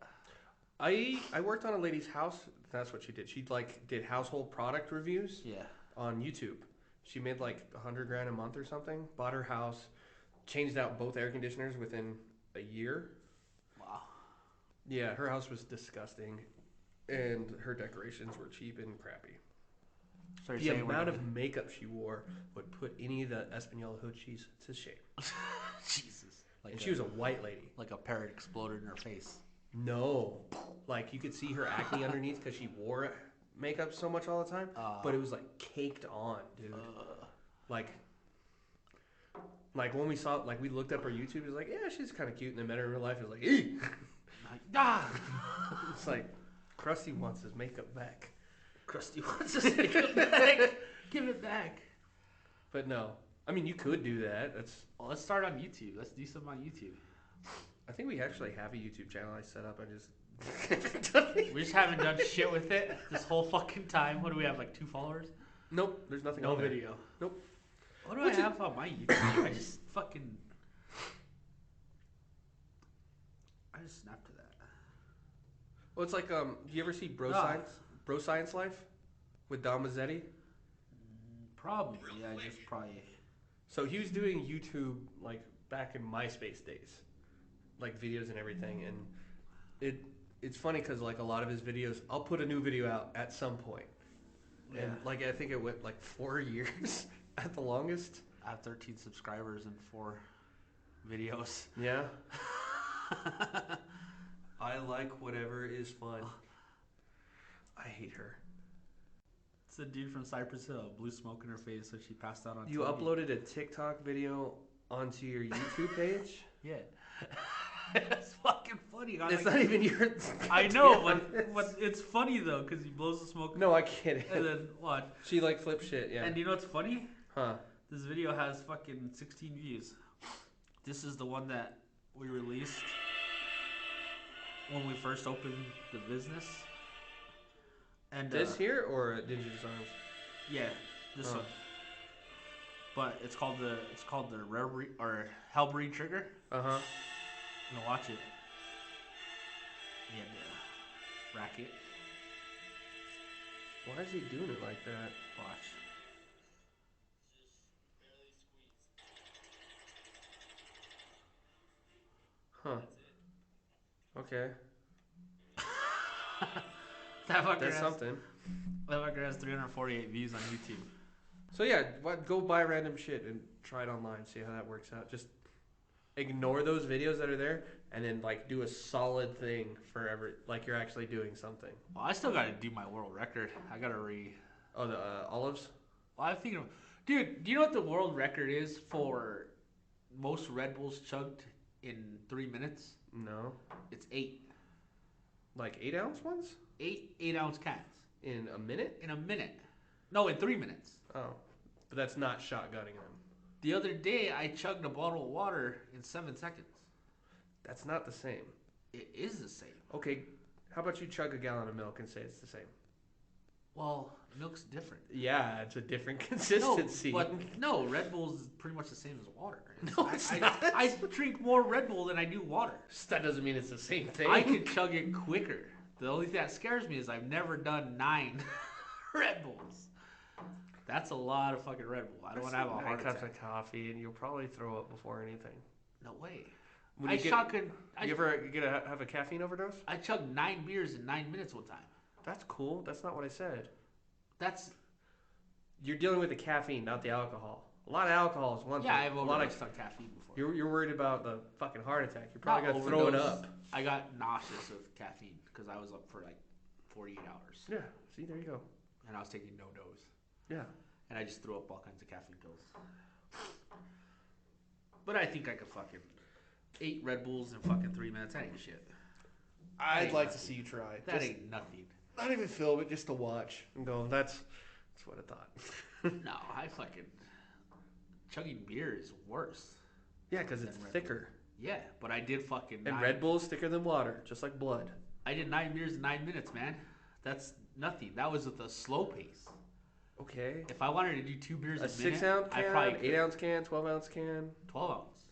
I worked on a lady's house. That's what she did. She did household product reviews Yeah. on YouTube. She made like $100,000 a month or something. Bought her house, changed out both air conditioners within a year. Wow. Yeah, her house was disgusting, and her decorations were cheap and crappy. So you're The saying amount of makeup she wore would put any of the Espanol hoochies to shame. Jesus. And she was a white lady. like a parrot exploded in her face. No, like you could see her acne underneath because she wore makeup so much all the time, but it was like caked on, dude. Like when we saw, like we looked up her YouTube, it was like, yeah, she's kind of cute, and then met her in real life, it was like, eee! It's like, Krusty wants his makeup back. Krusty wants his makeup back. Give it back. But no, I mean, you could do that. Well, let's start on YouTube. Let's do something on YouTube. I think we actually have a YouTube channel I set up. We just haven't done shit with it this whole fucking time. What do we have, like 2 followers? Nope, there's nothing No on there. video. Nope. What do I have on my YouTube? I just snapped to that. Well, it's like, do you ever see Bro Science Life with Dom Mazzetti? Probably, yeah, just probably. So he was doing YouTube like back in MySpace days, like videos and everything, and it's funny because like a lot of his videos, I'll put a new video out at some point, and like I think it went like 4 years at the longest. I have 13 subscribers and 4 videos. Yeah. I like whatever is fun. I hate her. It's a dude from Cypress Hill, blue smoke in her face, so she passed out on You TV. uploaded a TikTok video onto your YouTube page? Yeah. It's fucking funny. It's not even your... I know, but it's funny though, because he blows the smoke. No, I get it. And then what? She like flips shit, yeah. And you know what's funny? Huh. This video has fucking 16 views. This is the one that we released when we first opened the business. And this here or Digital Arms? Yeah, this one. But it's called the Hellbreed Trigger. Uh-huh. I'm gonna watch it. Yeah, the racket. Why is he doing it like that? Watch. Huh. Okay. That's something. That fucker has 348 views on YouTube. So yeah, go buy random shit and try it online. See how that works out. Just ignore those videos that are there, and then like do a solid thing for like you're actually doing something. Well, I still gotta do my world record. I gotta Oh, the olives. Well, I'm thinking, dude. Do you know what the world record is for most Red Bulls chugged in 3 minutes? No. It's 8. Like 8-ounce ones? 8-ounce cans. In a minute? In a minute. No, in 3 minutes. Oh. But that's not shotgunning them. The other day, I chugged a bottle of water in 7 seconds. That's not the same. It is the same. Okay, how about you chug a gallon of milk and say it's the same? Well, milk's different. Yeah, it's a different consistency. No, Red Bull is pretty much the same as water. No, it's not. I drink more Red Bull than I do water. That doesn't mean it's the same thing. I can chug it quicker. The only thing that scares me is I've never done 9 Red Bulls. That's a lot of fucking Red Bull. I don't want to have a heart 9 cups attack. of coffee, and you'll probably throw up before anything. No way. You ever have a caffeine overdose? I chugged 9 beers in 9 minutes one time. That's cool. That's not what I said. You're dealing with the caffeine, not the alcohol. A lot of alcohol is one thing. Yeah, I've overdosed on caffeine before. You're worried about the fucking heart attack. You're probably going to throw it up. I got nauseous with caffeine because I was up for like 48 hours. Yeah, see, there you go. And I was taking no dose. Yeah. And I just threw up all kinds of caffeine pills. But I think I could fucking 8 Red Bulls in fucking 3 minutes. That ain't shit. I'd like to see you try. That ain't nothing. Not even film it, just to watch and go, that's what I thought. No, I fucking... Chugging beer is worse. Yeah, because it's thicker. Yeah, but I did fucking... And Red Bull's thicker than water, just like blood. I did 9 beers in 9 minutes, man. That's nothing. That was with a slow pace. Okay. If I wanted to do 2 beers a minute... 6-ounce can, I probably 8-ounce can, 12-ounce can? 12-ounce.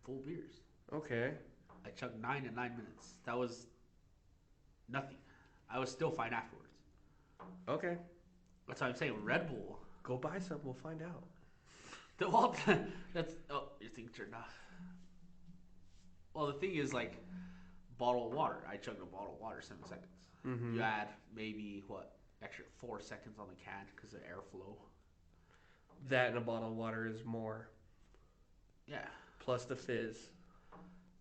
Full beers. Okay. I chugged 9 in 9 minutes. That was nothing. I was still fine afterwards. Okay. That's what I'm saying. Red Bull. Go buy some. We'll find out. That's... Oh, your thing turned off. Well, the thing is, like, bottle of water. I chugged a bottle of water 7 seconds. Mm-hmm. You add maybe, extra 4 seconds on the can because of airflow. That in a bottle of water is more. Yeah. Plus the fizz.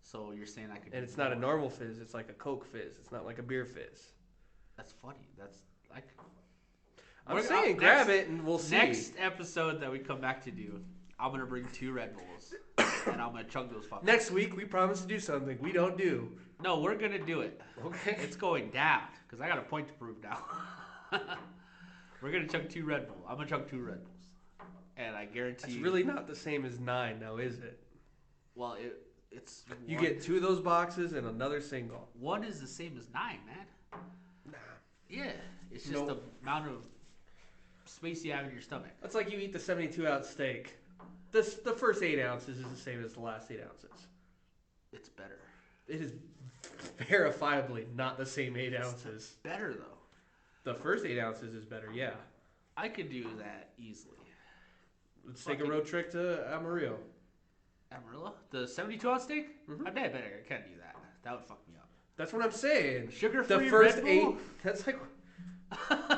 So you're saying I could... And it's not a normal fizz. It's like a Coke fizz. It's not like a beer fizz. That's funny. I'm saying grab it and we'll see. Next episode that we come back to do, I'm gonna bring 2 Red Bulls and I'm gonna chug those fuckers. Next week we promise to do something we don't do. No, we're gonna do it. Okay. It's going down because I got a point to prove now. We're gonna chug 2 Red Bull. I'm gonna chug 2 Red Bulls, and I guarantee. It's really not the same as 9, now, is it? Well, it's. You get 2 of those boxes and another single. 1 is the same as 9, man. Nah. Yeah, it's just the amount of space you have in your stomach. That's like you eat the 72-ounce steak. The first 8 ounces is the same as the last 8 ounces. It's better. It is verifiably not the same 8 ounces. Better though. The first 8 ounces is better, yeah. I could do that easily. Let's take a road trip to Amarillo. Amarillo? The 72-ounce steak? Mhm. I bet I can't do that. That would fuck me up. That's what I'm saying. Sugar-free The first Red 8. Bull? That's like.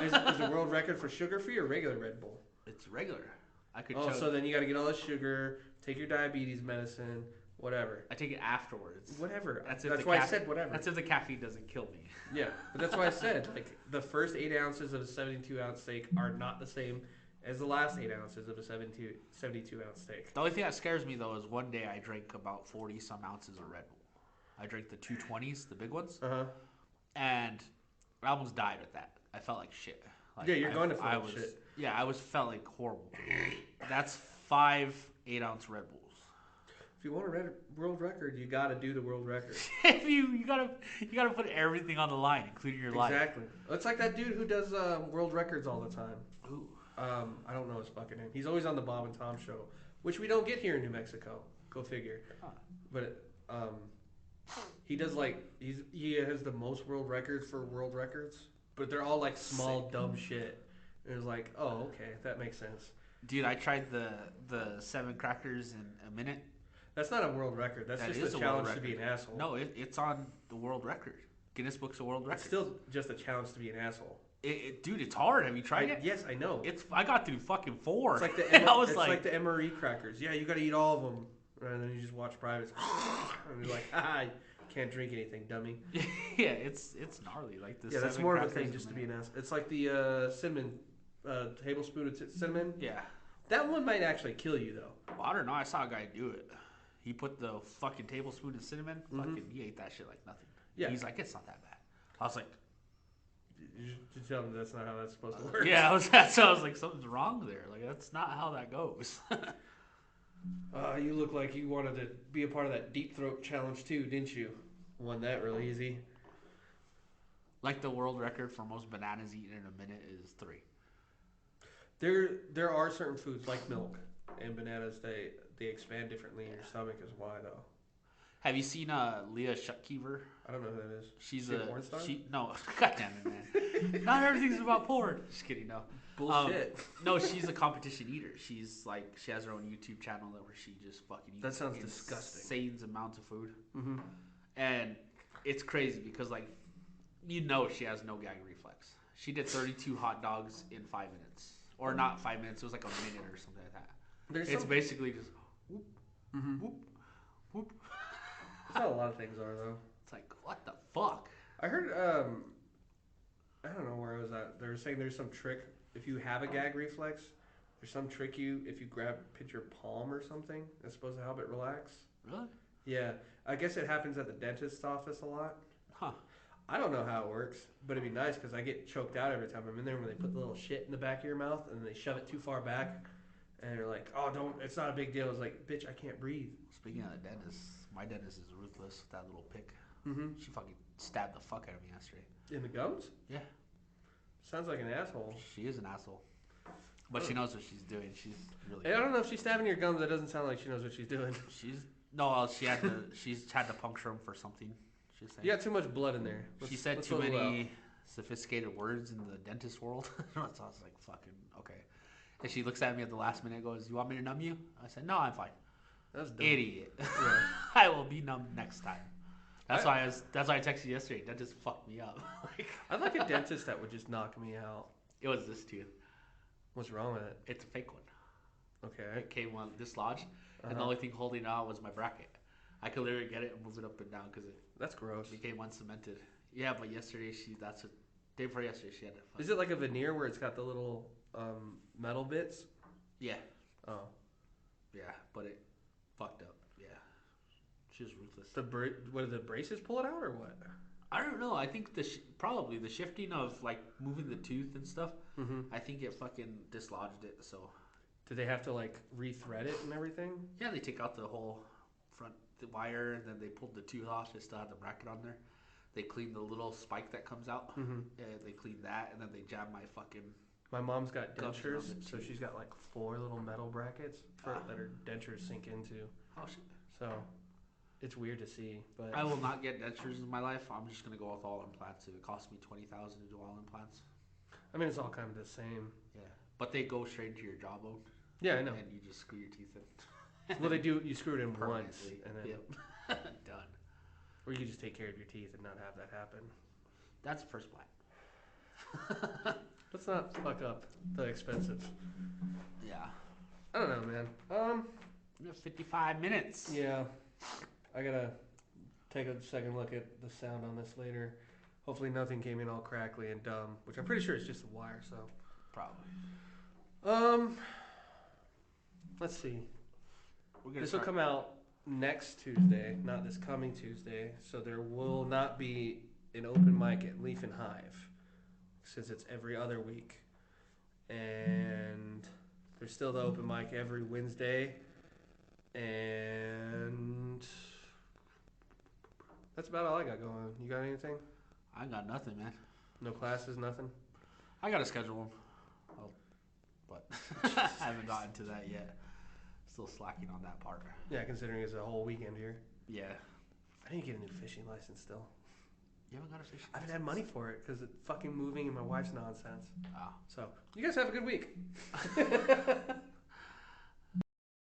is the world record for sugar-free or regular Red Bull? It's regular. I could. Oh, so then you got to get all the sugar, take your diabetes medicine, whatever. I take it afterwards. Whatever. That's why I said whatever. That's if the caffeine doesn't kill me. Yeah, but that's why I said like the first 8 ounces of a 72-ounce steak are not the same as the last 8 ounces of a 72-ounce steak. The only thing that scares me though is one day I drank about 40 some ounces of Red Bull. I drank the 220s, the big ones, and I almost died with that. I felt like shit. Like, Yeah, you're going to feel like shit. Yeah, I felt like horrible. That's 5 8-ounce Red Bulls. If you want a world record, you got to do the world record. If you gotta put everything on the line, including your life. Exactly. It's like that dude who does world records all the time. Ooh. I don't know his fucking name. He's always on the Bob and Tom show, which we don't get here in New Mexico. Go figure. Huh. But he does he has the most world records for world records, but they're all like small dumb shit. And it was like, oh, okay, that makes sense. Dude, I tried the 7 crackers in a minute. That's not a world record. That's just a challenge to be an asshole. No, it's on the world record. Guinness Books of World Records. It's still just a challenge to be an asshole. Dude, it's hard. Have you tried it? Yes, I know. I got through fucking 4. It's like the like the MRE crackers. Yeah, you got to eat all of them, and then you just watch privates. And you're like, you can't drink anything, dummy. Yeah, it's gnarly. Like the that's more of a thing just to be an asshole. It's like the cinnamon tablespoon of cinnamon. Yeah. That one might actually kill you though. Well, I don't know. I saw a guy do it. He put the fucking tablespoon of cinnamon. Fucking, he ate that shit like nothing. Yeah. He's like, it's not that bad. I was like, you should tell him that's not how that's supposed to work. Yeah, I was like, something's wrong there. Like, that's not how that goes. You look like you wanted to be a part of that deep throat challenge too, didn't you? Won that real easy. Like the world record for most bananas eaten in a minute is 3. There are certain foods like milk and bananas they expand differently in your stomach is why though. Have you seen Leah Shutkever? I don't know who that is. She's a porn star? No, goddamn it, man. Not everything's about porn. Just kidding, no. Bullshit. No, she's a competition eater. She's like she has her own YouTube channel where she just fucking eats. That sounds disgusting. Insane amounts of food. Mm-hmm. And it's crazy because like she has no gag reflex. She did 32 hot dogs in 5 minutes. Or not 5 minutes, it was like a minute or something like that. It's basically just whoop, whoop, whoop. That's how a lot of things are though. It's like, what the fuck? I heard I don't know where I was at. They were saying there's some trick if you have a gag reflex, there's some trick if you pinch your palm or something, that's supposed to help it relax. Really? Yeah. I guess it happens at the dentist's office a lot. Huh. I don't know how it works, but it'd be nice because I get choked out every time I'm in there when they put the little shit in the back of your mouth and they shove it too far back. And they're like, oh, it's not a big deal. It's like, bitch, I can't breathe. Speaking of the dentist, my dentist is ruthless with that little pick. Mm-hmm. She fucking stabbed the fuck out of me yesterday. In the gums? Yeah. Sounds like an asshole. She is an asshole. But she knows what she's doing. She's really I don't know if she's stabbing your gums. That doesn't sound like she knows what she's doing. She had to puncture them for something. She's saying. You got too much blood in there. She said too many sophisticated words in the dentist world. So I was like, fucking, okay. And she looks at me at the last minute and goes, you want me to numb you? I said, no, I'm fine. That's dumb. Idiot. Yeah. I will be numb next time. That's why I texted you yesterday. That just fucked me up. I'd like a dentist that would just knock me out. It was this tooth. What's wrong with it? It's a fake one. Okay. It came dislodged, and the only thing holding it out was my bracket. I could literally get it and move it up and down because that's gross. Became uncemented. Yeah, but yesterday Day before yesterday, she had it. Is it like a veneer where it's got the little metal bits? Yeah. Oh. Yeah, but it fucked up. Yeah. She was ruthless. What did the braces pull it out or what? I don't know. I think probably the shifting of like moving the tooth and stuff. Mm-hmm. I think it fucking dislodged it. So. Did they have to like rethread it and everything? Yeah, they take out the whole front wire and then they pulled the tooth off. It still had the bracket on there. They cleaned the little spike that comes out. Mm-hmm. They cleaned that and then they jabbed my fucking. My mom's got Gums dentures, around the so teeth. she's got like 4 little metal brackets that her dentures sink into. Oh shit. So it's weird to see, but I will not get dentures in my life. I'm just gonna go with all implants. If it costs me $20,000 to do all implants. I mean it's all kind of the same. Yeah, but they go straight into your jawbone. Yeah, I know. And you just screw your teeth in. Well, they do. You screw it in once, Permanently. and then Done. or you can just take care of your teeth and not have that happen. That's the first plan. Let's not fuck up the expensive. Yeah. I don't know, man. We have 55 minutes. Yeah, I gotta take a second look at the sound on this later. Hopefully, nothing came in all crackly and dumb, which I'm pretty sure is just a wire. So, Probably. Let's see. We're This will come out next Tuesday, not this coming Tuesday. So there will not be an open mic at Leaf and Hive since it's every other week, and there's still the open mic every Wednesday, and that's about all I got going. You got anything? I got nothing, man. No classes, nothing? I gotta schedule them. But I haven't gotten to that yet. Still slacking on that part. Yeah, considering it's a whole weekend here. Yeah. I need to get a new fishing license still. You haven't got a fishing I haven't had money for it because it's fucking moving and my wife's nonsense. Oh. So, you guys have a good week.